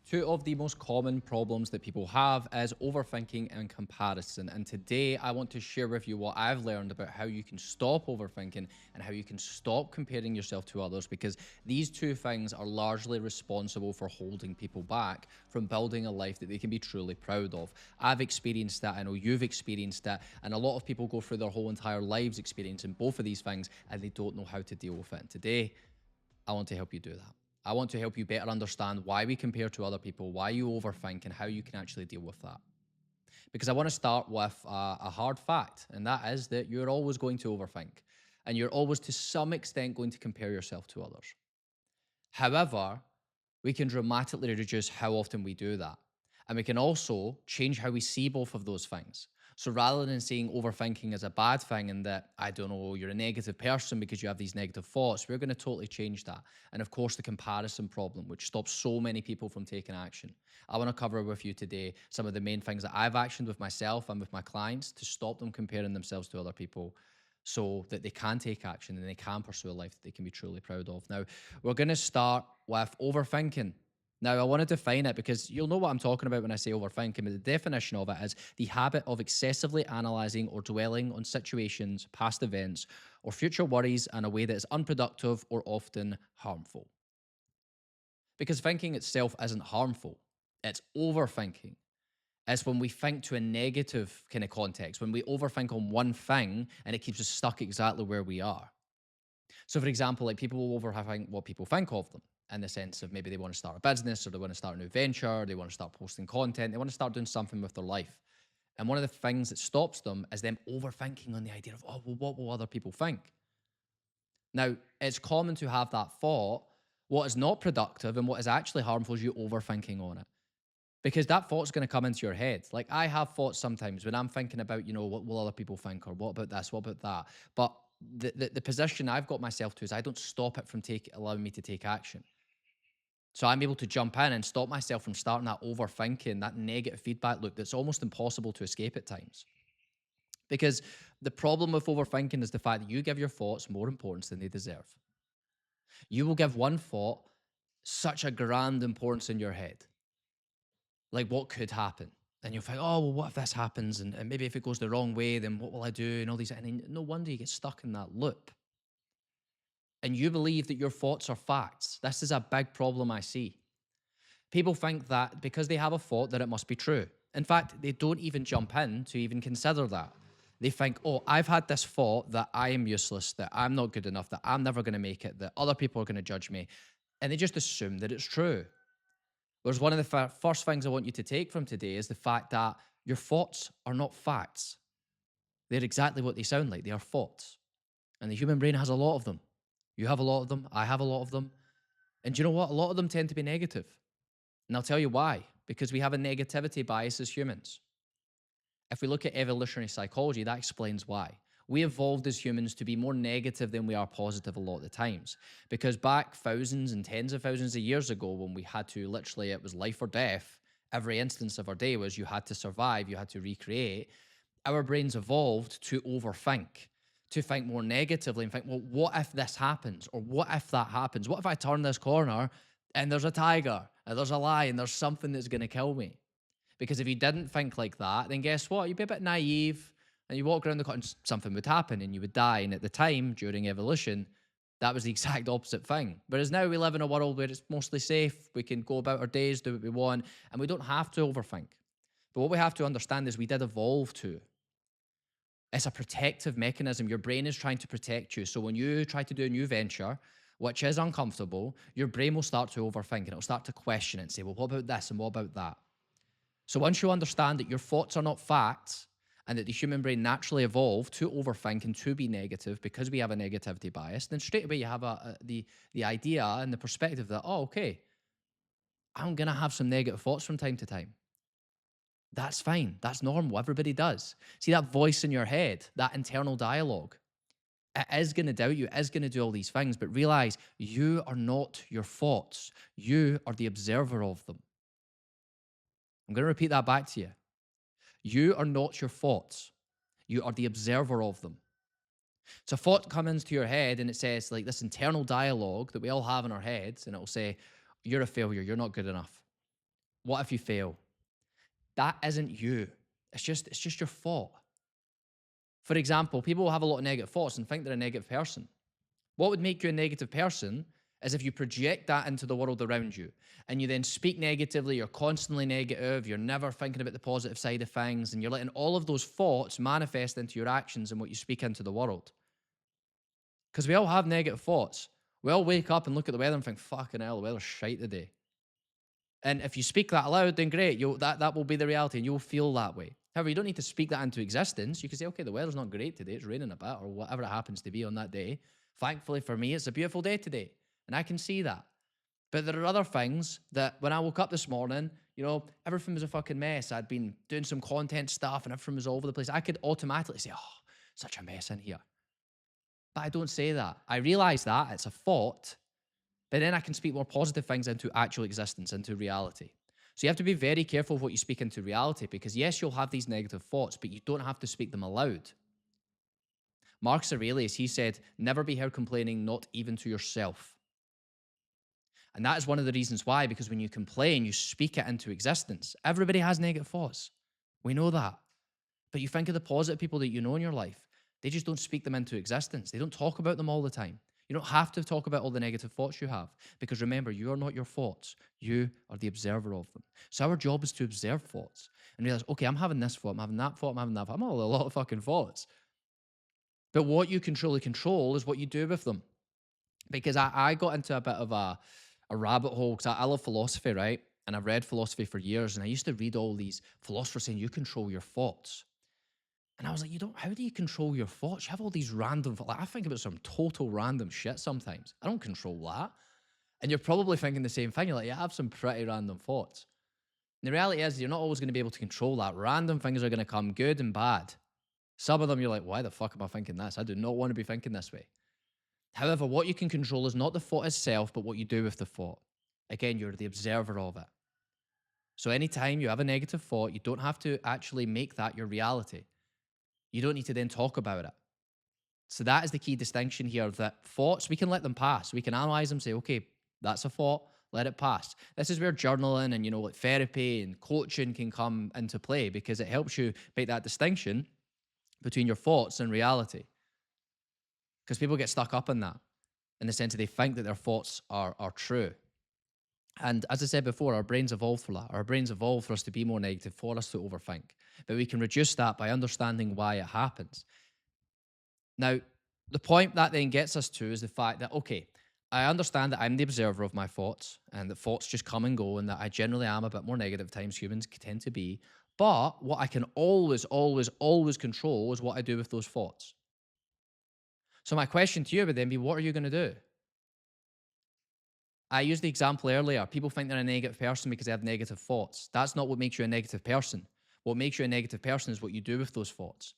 Two of the most common problems that people have is overthinking and comparison. And today I want to share with you what I've learned about how you can stop overthinking and how you can stop comparing yourself to others, because these two things are largely responsible for holding people back from building a life that they can be truly proud of. I've experienced that. I know you've experienced that. And a lot of people go through their whole entire lives experiencing both of these things and they don't know how to deal with it. And today I want to help you do that. I want to help you better understand why we compare to other people, why you overthink, and how you can actually deal with that. Because I want to start with a hard fact, and that is that you're always going to overthink, and you're always to some extent going to compare yourself to others. However, we can dramatically reduce how often we do that. And we can also change how we see both of those things. So rather than seeing overthinking as a bad thing and that, I don't know, you're a negative person because you have these negative thoughts, we're going to totally change that. And of course, the comparison problem, which stops so many people from taking action. I want to cover with you today some of the main things that I've actioned with myself and with my clients to stop them comparing themselves to other people so that they can take action and they can pursue a life that they can be truly proud of. Now, we're going to start with overthinking. Now, I want to define it because you'll know what I'm talking about when I say overthinking, but the definition of it is the habit of excessively analyzing or dwelling on situations, past events, or future worries in a way that is unproductive or often harmful. Because thinking itself isn't harmful, it's overthinking. It's when we think to a negative kind of context, when we overthink on one thing and it keeps us stuck exactly where we are. So, for example, like people will overthink what people think of them in the sense of maybe they want to start a business or they want to start a new venture, they want to start posting content, they want to start doing something with their life. And one of the things that stops them is them overthinking on the idea of, oh, well, what will other people think? Now, it's common to have that thought. What is not productive and what is actually harmful is you overthinking on it, because that thought's going to come into your head. Like I have thoughts sometimes when I'm thinking about, what will other people think, or what about this, what about that. But the position I've got myself to is I don't stop it from allowing me to take action. So I'm able to jump in and stop myself from starting that overthinking, that negative feedback loop that's almost impossible to escape at times. Because the problem with overthinking is the fact that you give your thoughts more importance than they deserve. You will give one thought such a grand importance in your head, like what could happen. And you'll think, oh, well, what if this happens? And maybe if it goes the wrong way, then what will I do? And all these, and then no wonder you get stuck in that loop. And you believe that your thoughts are facts. This is a big problem I see. People think that because they have a thought that it must be true. In fact, they don't even jump in to even consider that. They think, oh, I've had this thought that I am useless, that I'm not good enough, that I'm never going to make it, that other people are going to judge me. And they just assume that it's true. Whereas one of the first things I want you to take from today is the fact that your thoughts are not facts. They're exactly what they sound like. They are thoughts. And the human brain has a lot of them. You have a lot of them. I have a lot of them. And do you know what? A lot of them tend to be negative. And I'll tell you why. Because we have a negativity bias as humans. If we look at evolutionary psychology, that explains why. We evolved as humans to be more negative than we are positive a lot of the times. Because back thousands and tens of thousands of years ago, when we had to literally, it was life or death, every instance of our day was you had to survive, you had to recreate. Our brains evolved to overthink, to think more negatively and think, well, what if this happens? Or what if that happens? What if I turn this corner and there's a tiger and there's a lion, there's something that's going to kill me? Because if you didn't think like that, then guess what? You'd be a bit naive and you walk around the corner and something would happen and you would die. And at the time, during evolution, that was the exact opposite thing. Whereas now we live in a world where it's mostly safe. We can go about our days, do what we want, and we don't have to overthink. But what we have to understand is we did evolve to. It's a protective mechanism. Your brain is trying to protect you. So when you try to do a new venture, which is uncomfortable, your brain will start to overthink and it'll start to question it and say, well, what about this and what about that? So once you understand that your thoughts are not facts and that the human brain naturally evolved to overthink and to be negative because we have a negativity bias, then straight away you have the idea and the perspective that, oh, okay, I'm going to have some negative thoughts from time to time. That's fine. That's normal. Everybody does. See that voice in your head, that internal dialogue. It is going to doubt you, it is going to do all these things, but realize you are not your thoughts. You are the observer of them. I'm going to repeat that back to you. You are not your thoughts. You are the observer of them. So a thought comes into your head and it says like this internal dialogue that we all have in our heads, and it'll say, you're a failure. You're not good enough. What if you fail? That isn't you. It's just your thought. For example, people will have a lot of negative thoughts and think they're a negative person. What would make you a negative person is if you project that into the world around you and you then speak negatively, you're constantly negative, you're never thinking about the positive side of things, and you're letting all of those thoughts manifest into your actions and what you speak into the world. Because we all have negative thoughts. We all wake up and look at the weather and think, fucking hell, the weather's shite today. And if you speak that aloud, then great. That will be the reality and you'll feel that way. However, you don't need to speak that into existence. You can say, okay, the weather's not great today. It's raining a bit or whatever it happens to be on that day. Thankfully for me, it's a beautiful day today. And I can see that. But there are other things that when I woke up this morning, everything was a fucking mess. I'd been doing some content stuff and everything was all over the place. I could automatically say, oh, such a mess in here. But I don't say that. I realize that it's a thought, but then I can speak more positive things into actual existence, into reality. So you have to be very careful of what you speak into reality because, yes, you'll have these negative thoughts, but you don't have to speak them aloud. Marcus Aurelius, he said, never be heard complaining, not even to yourself. And that is one of the reasons why, because when you complain, you speak it into existence. Everybody has negative thoughts. We know that. But you think of the positive people that you know in your life. They just don't speak them into existence. They don't talk about them all the time. You don't have to talk about all the negative thoughts you have because remember, you are not your thoughts. You are the observer of them. So our job is to observe thoughts and realize, okay, I'm having this thought, I'm having that thought, I'm having that thought. I'm having a lot of fucking thoughts. But what you can truly control is what you do with them. Because I got into a bit of a rabbit hole because I love philosophy, right? And I've read philosophy for years and I used to read all these philosophers saying you control your thoughts. And I was like, how do you control your thoughts? You have all these random, I think about some total random shit sometimes. I don't control that. And you're probably thinking the same thing. You're like, yeah, I have some pretty random thoughts. And the reality is you're not always going to be able to control that. Random things are going to come good and bad. Some of them you're like, why the fuck am I thinking this? I do not want to be thinking this way. However, what you can control is not the thought itself, but what you do with the thought. Again, you're the observer of it. So anytime you have a negative thought, you don't have to actually make that your reality. You don't need to then talk about it. So that is the key distinction here, that thoughts, we can let them pass. We can analyze them, say, okay, that's a thought, let it pass. This is where journaling and, like therapy and coaching can come into play because it helps you make that distinction between your thoughts and reality. Because people get stuck up in that, in the sense that they think that their thoughts are true. And as I said before, our brains evolved for that. Our brains evolved for us to be more negative, for us to overthink. But we can reduce that by understanding why it happens. Now, the point that then gets us to is the fact that, okay, I understand that I'm the observer of my thoughts and that thoughts just come and go and that I generally am a bit more negative at times, humans tend to be. But what I can always, always, always control is what I do with those thoughts. So my question to you would then be, what are you going to do? I used the example earlier. People think they're a negative person because they have negative thoughts. That's not what makes you a negative person. What makes you a negative person is what you do with those thoughts.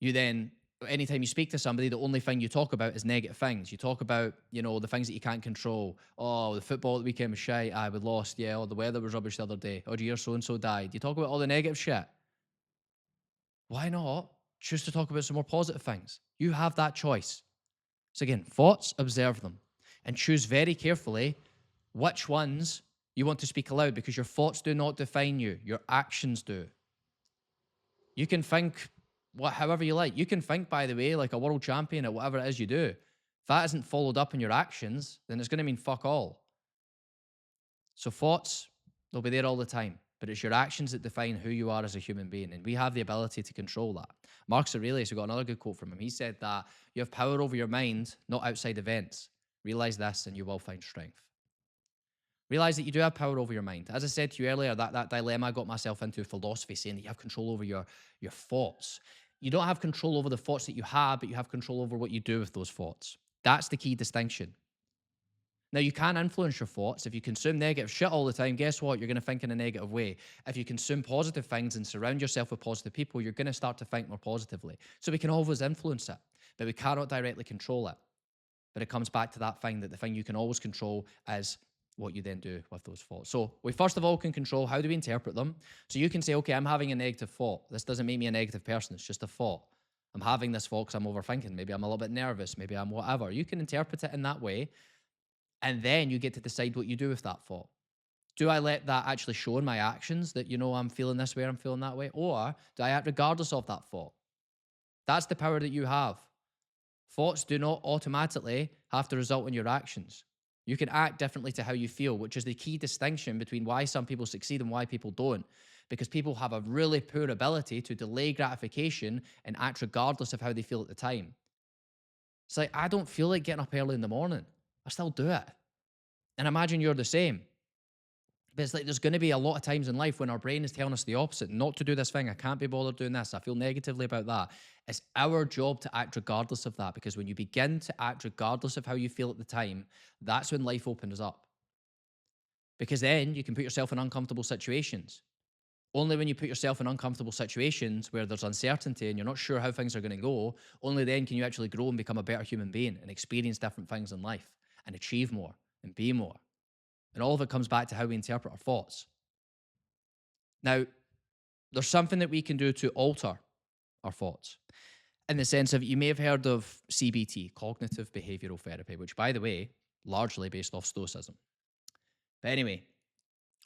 You then, anytime you speak to somebody, the only thing you talk about is negative things. You talk about, the things that you can't control. Oh, the football at the weekend was shite. We lost. Yeah. Oh, the weather was rubbish the other day. Oh, do you hear so-and-so died? You talk about all the negative shit. Why not choose to talk about some more positive things? You have that choice. So again, thoughts, observe them and choose very carefully which ones you want to speak aloud because your thoughts do not define you. Your actions do. You can think however you like. You can think, by the way, like a world champion at whatever it is you do. If that isn't followed up in your actions, then it's going to mean fuck all. So thoughts, they'll be there all the time. But it's your actions that define who you are as a human being. And we have the ability to control that. Marcus Aurelius, we got another good quote from him. He said that you have power over your mind, not outside events. Realize this and you will find strength. Realize that you do have power over your mind. As I said to you earlier, that dilemma I got myself into philosophy, saying that you have control over your thoughts. You don't have control over the thoughts that you have, but you have control over what you do with those thoughts. That's the key distinction. Now, you can influence your thoughts. If you consume negative shit all the time, guess what? You're going to think in a negative way. If you consume positive things and surround yourself with positive people, you're going to start to think more positively. So we can always influence it, but we cannot directly control it. But it comes back to that thing that the thing you can always control is what you then do with those thoughts. So we first of all can control how do we interpret them. So you can say, okay, I'm having a negative thought. This doesn't make me a negative person. It's just a thought. I'm having this thought because I'm overthinking. Maybe I'm a little bit nervous. Maybe I'm whatever. You can interpret it in that way. And then you get to decide what you do with that thought. Do I let that actually show in my actions that, I'm feeling this way, I'm feeling that way? Or do I act regardless of that thought? That's the power that you have. Thoughts do not automatically have to result in your actions. You can act differently to how you feel, which is the key distinction between why some people succeed and why people don't. Because people have a really poor ability to delay gratification and act regardless of how they feel at the time. It's like, I don't feel like getting up early in the morning. I still do it. And imagine you're the same. But it's like there's going to be a lot of times in life when our brain is telling us the opposite, not to do this thing. I can't be bothered doing this. I feel negatively about that. It's our job to act regardless of that, because when you begin to act regardless of how you feel at the time, that's when life opens up. Because then you can put yourself in uncomfortable situations. Only when you put yourself in uncomfortable situations where there's uncertainty and you're not sure how things are going to go, only then can you actually grow and become a better human being and experience different things in life and achieve more and be more. And all of it comes back to how we interpret our thoughts. Now, there's something that we can do to alter our thoughts, in the sense of, you may have heard of CBT, cognitive behavioral therapy, which, by the way, largely based off Stoicism. But anyway,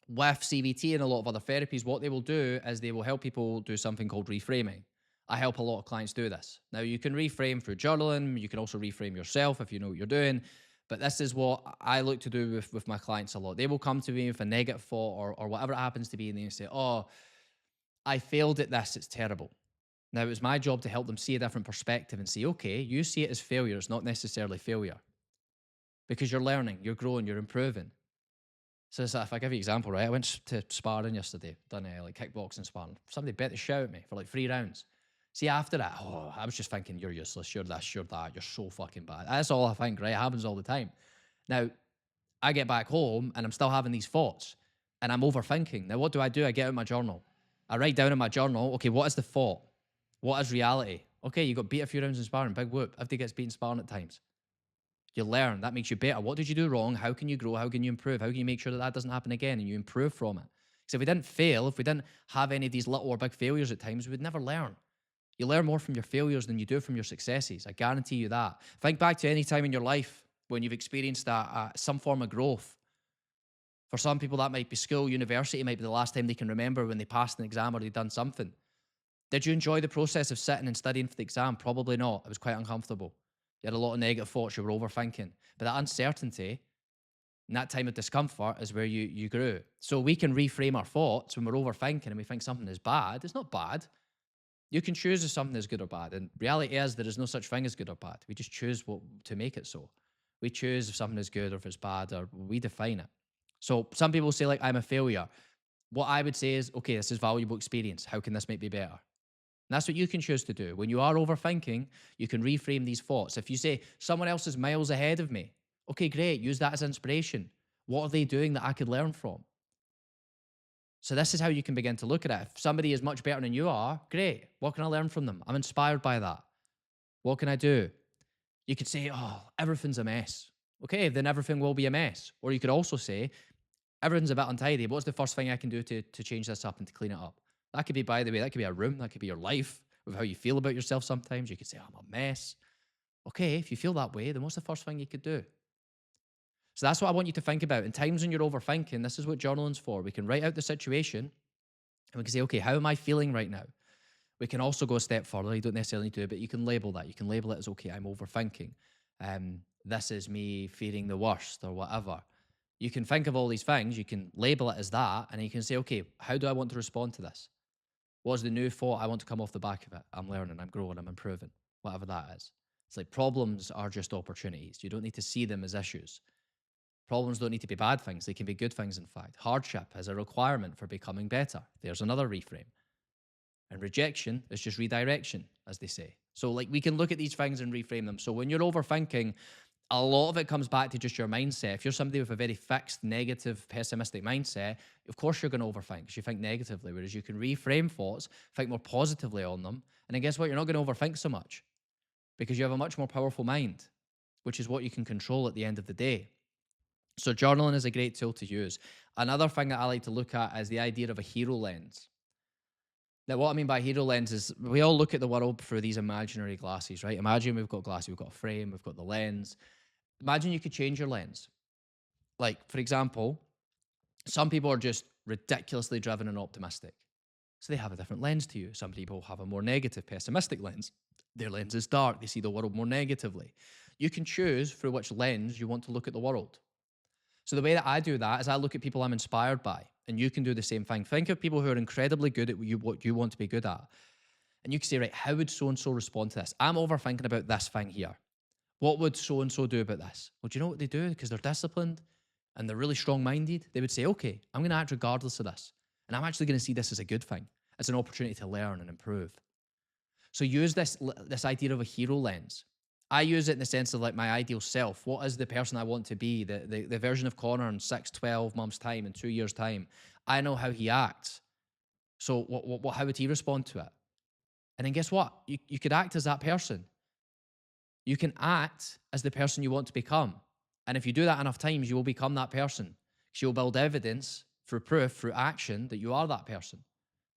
with CBT and a lot of other therapies, what they will do is they will help people do something called reframing. I help a lot of clients do this. Now, you can reframe through journaling. You can also reframe yourself if you know what you're doing. But this is what I look to do with my clients a lot. They will come to me with a negative thought or whatever it happens to be, and they say, oh, I failed at this. It's terrible. Now, it's my job to help them see a different perspective and say, okay, you see it as failure. It's not necessarily failure, because you're learning, you're growing, you're improving. So if I give you an example, right? I went to sparring yesterday, done like kickboxing sparring. Somebody bet the shit out of me for like 3 rounds. See, after that, I was just thinking, you're useless, you're this, you're that, you're so fucking bad. That's all I think, right? It happens all the time. Now, I get back home and I'm still having these thoughts and I'm overthinking. Now, what do? I get out my journal. I write down in my journal, okay, what is the thought? What is reality? Okay, you got beat a few rounds in sparring, big whoop. Everybody gets beaten sparring at times. You learn. That makes you better. What did you do wrong? How can you grow? How can you improve? How can you make sure that that doesn't happen again and you improve from it? Because if we didn't fail, if we didn't have any of these little or big failures at times, we would never learn. You learn more from your failures than you do from your successes. I guarantee you that. Think back to any time in your life when you've experienced some form of growth. For some people, that might be school, university, might be the last time they can remember when they passed an exam or they'd done something. Did you enjoy the process of sitting and studying for the exam? Probably not. It was quite uncomfortable. You had a lot of negative thoughts. You were overthinking. But that uncertainty and that time of discomfort is where you grew. So we can reframe our thoughts when we're overthinking and we think something is bad. It's not bad. You can choose if something is good or bad. And reality is there is no such thing as good or bad. We just choose what to make it so. We choose if something is good or if it's bad, or we define it. So some people say, like, I'm a failure. What I would say is, okay, this is valuable experience. How can this make me better? And that's what you can choose to do. When you are overthinking, you can reframe these thoughts. If you say, someone else is miles ahead of me, okay, great, use that as inspiration. What are they doing that I could learn from? So this is how you can begin to look at it. If somebody is much better than you are, great. What can I learn from them? I'm inspired by that. What can I do? You could say, oh, everything's a mess. Okay, then everything will be a mess. Or you could also say, everything's a bit untidy. What's the first thing I can do to change this up and to clean it up? That could be, by the way, that could be a room. That could be your life, with how you feel about yourself sometimes. You could say, I'm a mess. Okay, if you feel that way, then what's the first thing you could do? So that's what I want you to think about. In times when you're overthinking, this is what journaling's for. We can write out the situation and we can say, okay, how am I feeling right now? We can also go a step further. You don't necessarily need to, but you can label that. You can label it as, okay, I'm overthinking. This is me fearing the worst or whatever. You can think of all these things. You can label it as that. And you can say, okay, how do I want to respond to this? What's the new thought I want to come off the back of it? I'm learning, I'm growing, I'm improving, whatever that is. It's like problems are just opportunities. You don't need to see them as issues. Problems don't need to be bad things. They can be good things, in fact. Hardship is a requirement for becoming better. There's another reframe. And rejection is just redirection, as they say. So, like, we can look at these things and reframe them. So when you're overthinking, a lot of it comes back to just your mindset. If you're somebody with a very fixed, negative, pessimistic mindset, of course you're going to overthink because you think negatively, whereas you can reframe thoughts, think more positively on them. And then guess what? You're not going to overthink so much because you have a much more powerful mind, which is what you can control at the end of the day. So journaling is a great tool to use. Another thing that I like to look at is the idea of a hero lens. Now, what I mean by hero lens is we all look at the world through these imaginary glasses, right? Imagine we've got glasses, we've got a frame, we've got the lens. Imagine you could change your lens. Like, for example, Some people are just ridiculously driven and optimistic. So they have a different lens to you. Some people have a more negative, pessimistic lens. Their lens is dark. They see the world more negatively. You can choose through which lens you want to look at the world. So the way that I do that is I look at people I'm inspired by, and you can do the same thing. Think of people who are incredibly good at what you want to be good at. And you can say, right, how would so and so respond to this? I'm overthinking about this thing here. What would so and so do about this? Well, do you know what they do? Because they're disciplined and they're really strong minded. They would say, okay, I'm going to act regardless of this. And I'm actually going to see this as a good thing, as an opportunity to learn and improve. So use this idea of a hero lens. I use it in the sense of like my ideal self. What is the person I want to be? The version of Connor in 6, 12 months' time, in 2 years' time. I know how he acts. So how would he respond to it? And then guess what? You could act as that person. You can act as the person you want to become. And if you do that enough times, you will become that person. Because you'll build evidence through proof, through action, that you are that person.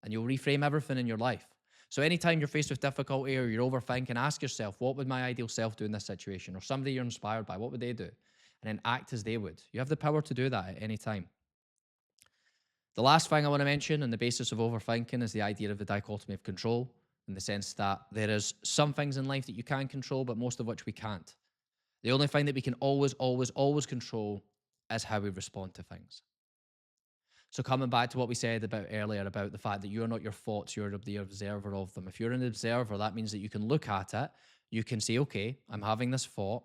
And you'll reframe everything in your life. So anytime you're faced with difficulty or you're overthinking, ask yourself, what would my ideal self do in this situation? Or somebody you're inspired by, what would they do? And then act as they would. You have the power to do that at any time. The last thing I want to mention on the basis of overthinking is the idea of the dichotomy of control, in the sense that there is some things in life that you can control, but most of which we can't. The only thing that we can always, always, always control is how we respond to things. So coming back to what we said about earlier about the fact that you're not your thoughts, you're the observer of them. If you're an observer, that means that you can look at it, you can say, okay, I'm having this thought.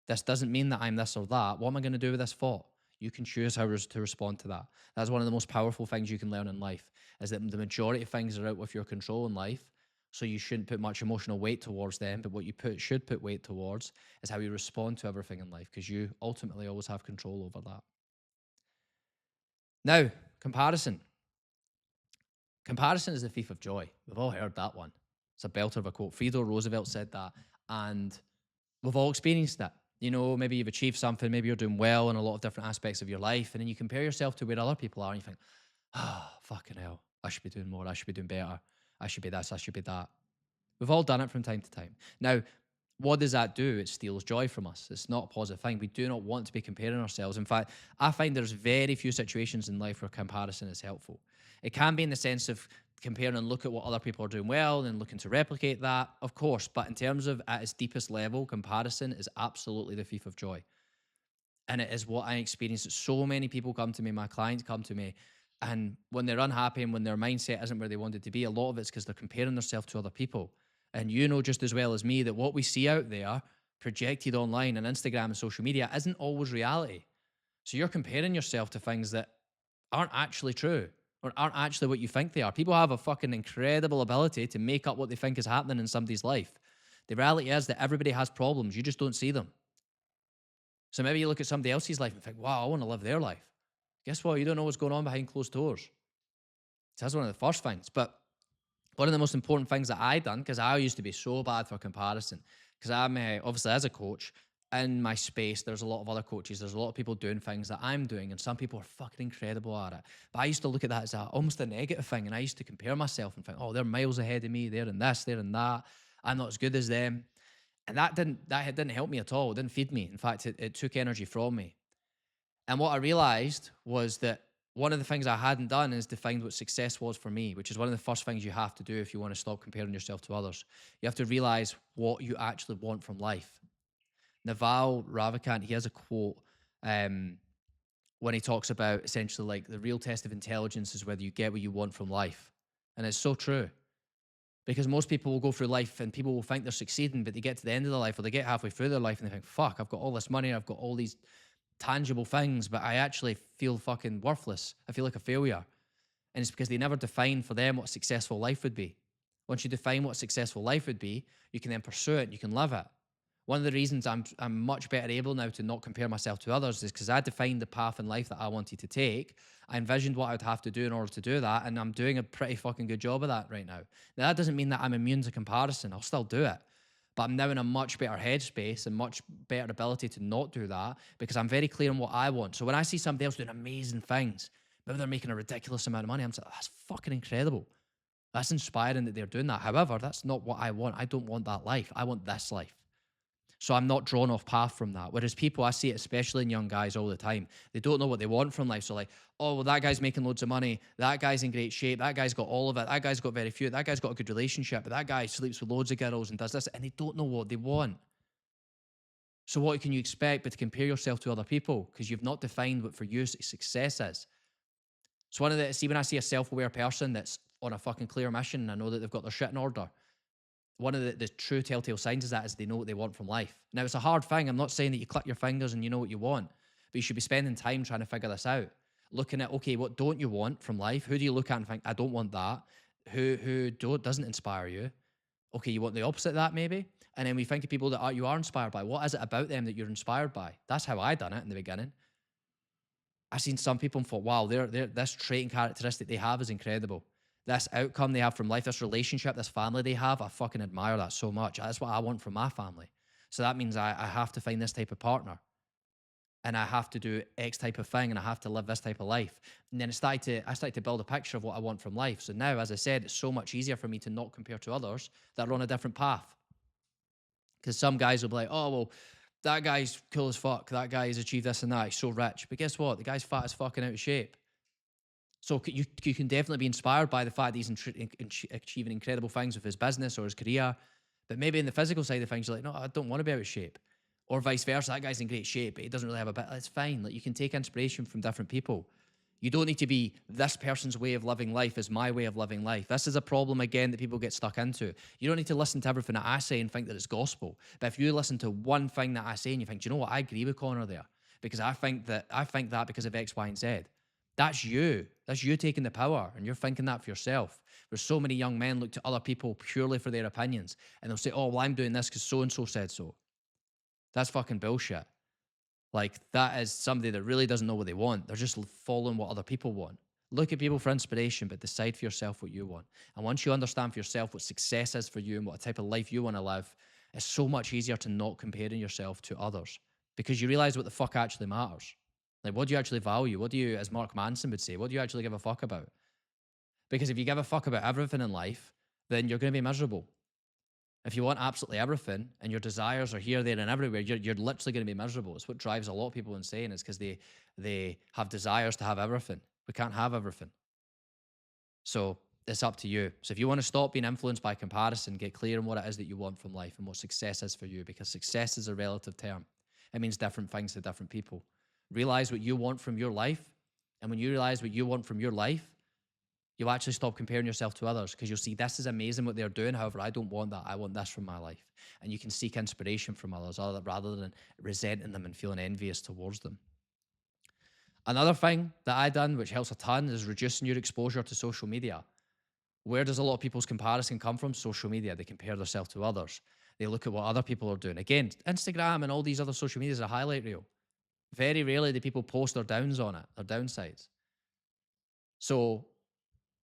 This doesn't mean that I'm this or that. What am I going to do with this thought? You can choose how to respond to that. That's one of the most powerful things you can learn in life, is that the majority of things are out of your control in life. So you shouldn't put much emotional weight towards them, but what you should put weight towards is how you respond to everything in life, because you ultimately always have control over that. Now, comparison. Comparison is the thief of joy. We've all heard that one. It's a belter of a quote. Theodore Roosevelt said that, and we've all experienced it. You know, maybe you've achieved something, maybe you're doing well in a lot of different aspects of your life, and then you compare yourself to where other people are, and you think, ah, oh, fucking hell, I should be doing more, I should be doing better, I should be this, I should be that. We've all done it from time to time. Now, what does that do? It steals joy from us. It's not a positive thing. We do not want to be comparing ourselves. In fact, I find there's very few situations in life where comparison is helpful. It can be in the sense of comparing and look at what other people are doing well and looking to replicate that, of course. But in terms of at its deepest level, comparison is absolutely the thief of joy. And it is what I experience. So many people come to me, my clients come to me, and when they're unhappy and when their mindset isn't where they wanted to be, a lot of it's because they're comparing themselves to other people. And you know just as well as me that what we see out there projected online and Instagram and social media isn't always reality. So you're comparing yourself to things that aren't actually true or aren't actually what you think they are. People have a fucking incredible ability to make up what they think is happening in somebody's life. The reality is that everybody has problems. You just don't see them. So maybe you look at somebody else's life and think, wow, I want to live their life. Guess what? You don't know what's going on behind closed doors. So that's one of the first things. But one of the most important things that I done, because I used to be so bad for comparison, because I'm obviously as a coach in my space, there's a lot of other coaches, there's a lot of people doing things that I'm doing, and some people are fucking incredible at it. But I used to look at that as almost a negative thing, and I used to compare myself and think, oh, they're miles ahead of me, they're in this, they're in that, I'm not as good as them. And that didn't help me at all. It didn't feed me. In fact, it took energy from me. And what I realized was that one of the things I hadn't done is defined what success was for me, which is one of the first things you have to do if you want to stop comparing yourself to others. You have to realize what you actually want from life. Naval Ravikant, he has a quote when he talks about essentially like the real test of intelligence is whether you get what you want from life. And it's so true. Because most people will go through life and people will think they're succeeding, but they get to the end of their life or they get halfway through their life and they think, fuck, I've got all this money, I've got all these tangible things, but I actually feel fucking worthless. I feel like a failure. And it's because they never defined for them what a successful life would be. Once you define what a successful life would be, you can then pursue it, you can live it. One of the reasons I'm much better able now to not compare myself to others is because I defined the path in life that I wanted to take. I envisioned what I would have to do in order to do that, and I'm doing a pretty fucking good job of that right now. Now, that doesn't mean that I'm immune to comparison. I'll still do it. But I'm now in a much better headspace and much better ability to not do that because I'm very clear on what I want. So when I see somebody else doing amazing things, maybe they're making a ridiculous amount of money, I'm like, that's fucking incredible. That's inspiring that they're doing that. However, that's not what I want. I don't want that life. I want this life. So I'm not drawn off path from that. Whereas people, I see it especially in young guys all the time. They don't know what they want from life. So like, oh, well, that guy's making loads of money. That guy's in great shape. That guy's got all of it. That guy's got very few. That guy's got a good relationship. But that guy sleeps with loads of girls and does this. And they don't know what they want. So what can you expect but to compare yourself to other people? Because you've not defined what for you success is. So one of the, see, when I see a self-aware person that's on a fucking clear mission and I know that they've got their shit in order, one of the true telltale signs is that is they know what they want from life. Now, it's a hard thing. I'm not saying that you click your fingers and you know what you want, but you should be spending time trying to figure this out. Looking at, okay, what don't you want from life? Who do you look at and think, I don't want that? Who doesn't inspire you? Okay, you want the opposite of that maybe? And then we think of people that you are inspired by. What is it about them that you're inspired by? That's how I done it in the beginning. I seen some people and thought, wow, this trait and characteristic they have is incredible. This outcome they have from life, this relationship, this family they have, I fucking admire that so much. That's what I want from my family. So that means I have to find this type of partner and I have to do X type of thing and I have to live this type of life. And then I started to build a picture of what I want from life. So now, as I said, it's so much easier for me to not compare to others that are on a different path. Because some guys will be like, oh, well, that guy's cool as fuck. That guy has achieved this and that. He's so rich. But guess what? The guy's fat as fucking out of shape. So you can definitely be inspired by the fact that he's achieving incredible things with his business or his career. But maybe in the physical side of things, you're like, no, I don't want to be out of shape. Or vice versa. That guy's in great shape, but he doesn't really have a bit. It's fine. Like, you can take inspiration from different people. You don't need to be this person's way of living life is my way of living life. This is a problem, again, that people get stuck into. You don't need to listen to everything that I say and think that it's gospel. But if you listen to one thing that I say and you think, do you know what, I agree with Connor there, because I think that because of X, Y, and Z. That's you. That's you taking the power and you're thinking that for yourself. There's so many young men look to other people purely for their opinions and they'll say, oh, well, I'm doing this because so-and-so said so. That's fucking bullshit. Like, that is somebody that really doesn't know what they want. They're just following what other people want. Look at people for inspiration, but decide for yourself what you want. And once you understand for yourself what success is for you and what type of life you want to live, it's so much easier to not comparing yourself to others because you realize what the fuck actually matters. Like, what do you actually value? What do you, as Mark Manson would say, what do you actually give a fuck about? Because if you give a fuck about everything in life, then you're going to be miserable. If you want absolutely everything and your desires are here, there, and everywhere, you're literally going to be miserable. It's what drives a lot of people insane, is because they have desires to have everything. We can't have everything. So it's up to you. So if you want to stop being influenced by comparison, get clear on what it is that you want from life and what success is for you, because success is a relative term. It means different things to different people. Realize what you want from your life. And when you realize what you want from your life, you'll actually stop comparing yourself to others, because you'll see this is amazing what they're doing. However, I don't want that. I want this from my life. And you can seek inspiration from others rather than resenting them and feeling envious towards them. Another thing that I done, which helps a ton, is reducing your exposure to social media. Where does a lot of people's comparison come from? Social media. They compare themselves to others. They look at what other people are doing. Again, Instagram and all these other social medias are a highlight reel. Very rarely do people post their downs on it, their downsides. So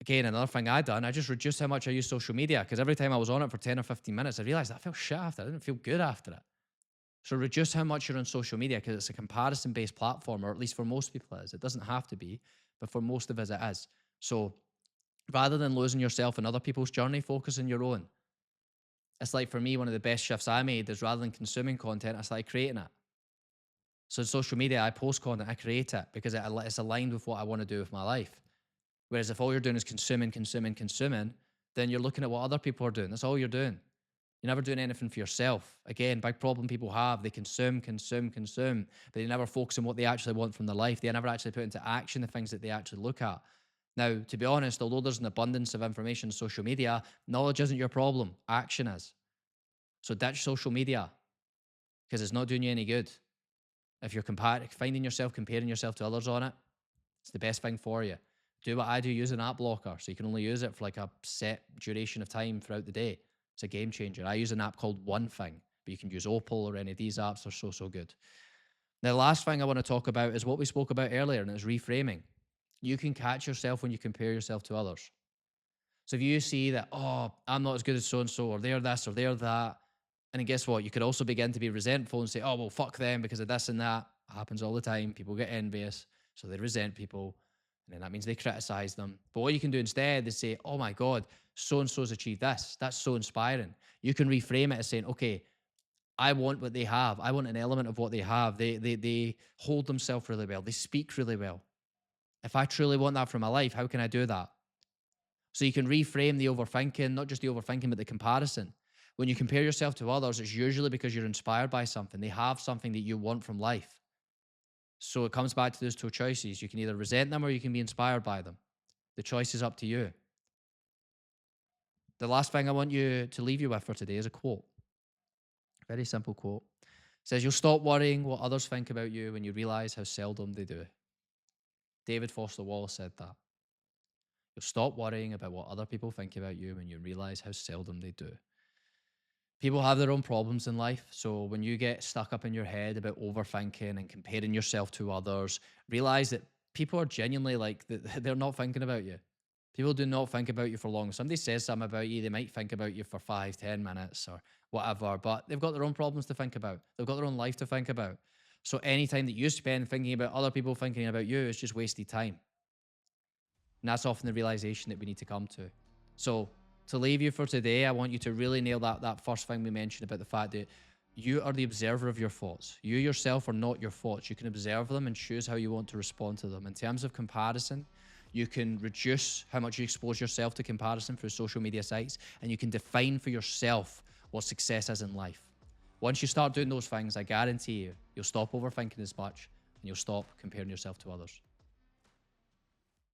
again, another thing I done, I just reduced how much I use social media, because every time I was on it for 10 or 15 minutes, I realized I felt shit after it. I didn't feel good after it. So reduce how much you're on social media, because it's a comparison-based platform, or at least for most people it is. It doesn't have to be, but for most of us it is. So rather than losing yourself in other people's journey, focus on your own. It's like, for me, one of the best shifts I made is, rather than consuming content, I started creating it. So in social media, I post content, I create it, because it's aligned with what I want to do with my life. Whereas if all you're doing is consuming, then you're looking at what other people are doing. That's all you're doing. You're never doing anything for yourself. Again, big problem people have. They consume, but they never focus on what they actually want from their life. They never actually put into action the things that they actually look at. Now, to be honest, although there's an abundance of information on social media, knowledge isn't your problem. Action is. So ditch social media, because it's not doing you any good. If you're finding yourself comparing yourself to others on it, it's the best thing for you. Do what I do, use an app blocker, so you can only use it for like a set duration of time throughout the day. It's a game changer. I use an app called One Thing, but you can use Opal or any of these apps. They're so good. Now, the last thing I want to talk about is what we spoke about earlier, and it's reframing. You can catch yourself when you compare yourself to others. So if you see that, oh, I'm not as good as so-and-so, or they're this, or they're that, and then guess what? You could also begin to be resentful and say, oh, well, fuck them because of this and that. It happens all the time. People get envious, so they resent people, and then that means they criticize them. But what you can do instead is say, oh my God, so-and-so's achieved this. That's so inspiring. You can reframe it as saying, okay, I want what they have. I want an element of what they have. They hold themselves really well. They speak really well. If I truly want that for my life, how can I do that? So you can reframe the overthinking, not just the overthinking, but the comparison. When you compare yourself to others, it's usually because you're inspired by something. They have something that you want from life. So it comes back to those two choices. You can either resent them or you can be inspired by them. The choice is up to you. The last thing I want you to leave you with for today is a quote. Very simple quote. It says, "You'll stop worrying what others think about you when you realize how seldom they do." David Foster Wallace said that. You'll stop worrying about what other people think about you when you realize how seldom they do. People have their own problems in life. So when you get stuck up in your head about overthinking and comparing yourself to others, realize that people are genuinely like, they're not thinking about you. People do not think about you for long. If somebody says something about you, they might think about you for 5, 10 minutes or whatever, but they've got their own problems to think about. They've got their own life to think about. So anytime that you spend thinking about other people thinking about you, it's just wasted time. And that's often the realization that we need to come to. So to leave you for today, I want you to really nail that first thing we mentioned about the fact that you are the observer of your thoughts. You yourself are not your thoughts. You can observe them and choose how you want to respond to them. In terms of comparison, you can reduce how much you expose yourself to comparison through social media sites, and you can define for yourself what success is in life. Once you start doing those things, I guarantee you, you'll stop overthinking as much and you'll stop comparing yourself to others.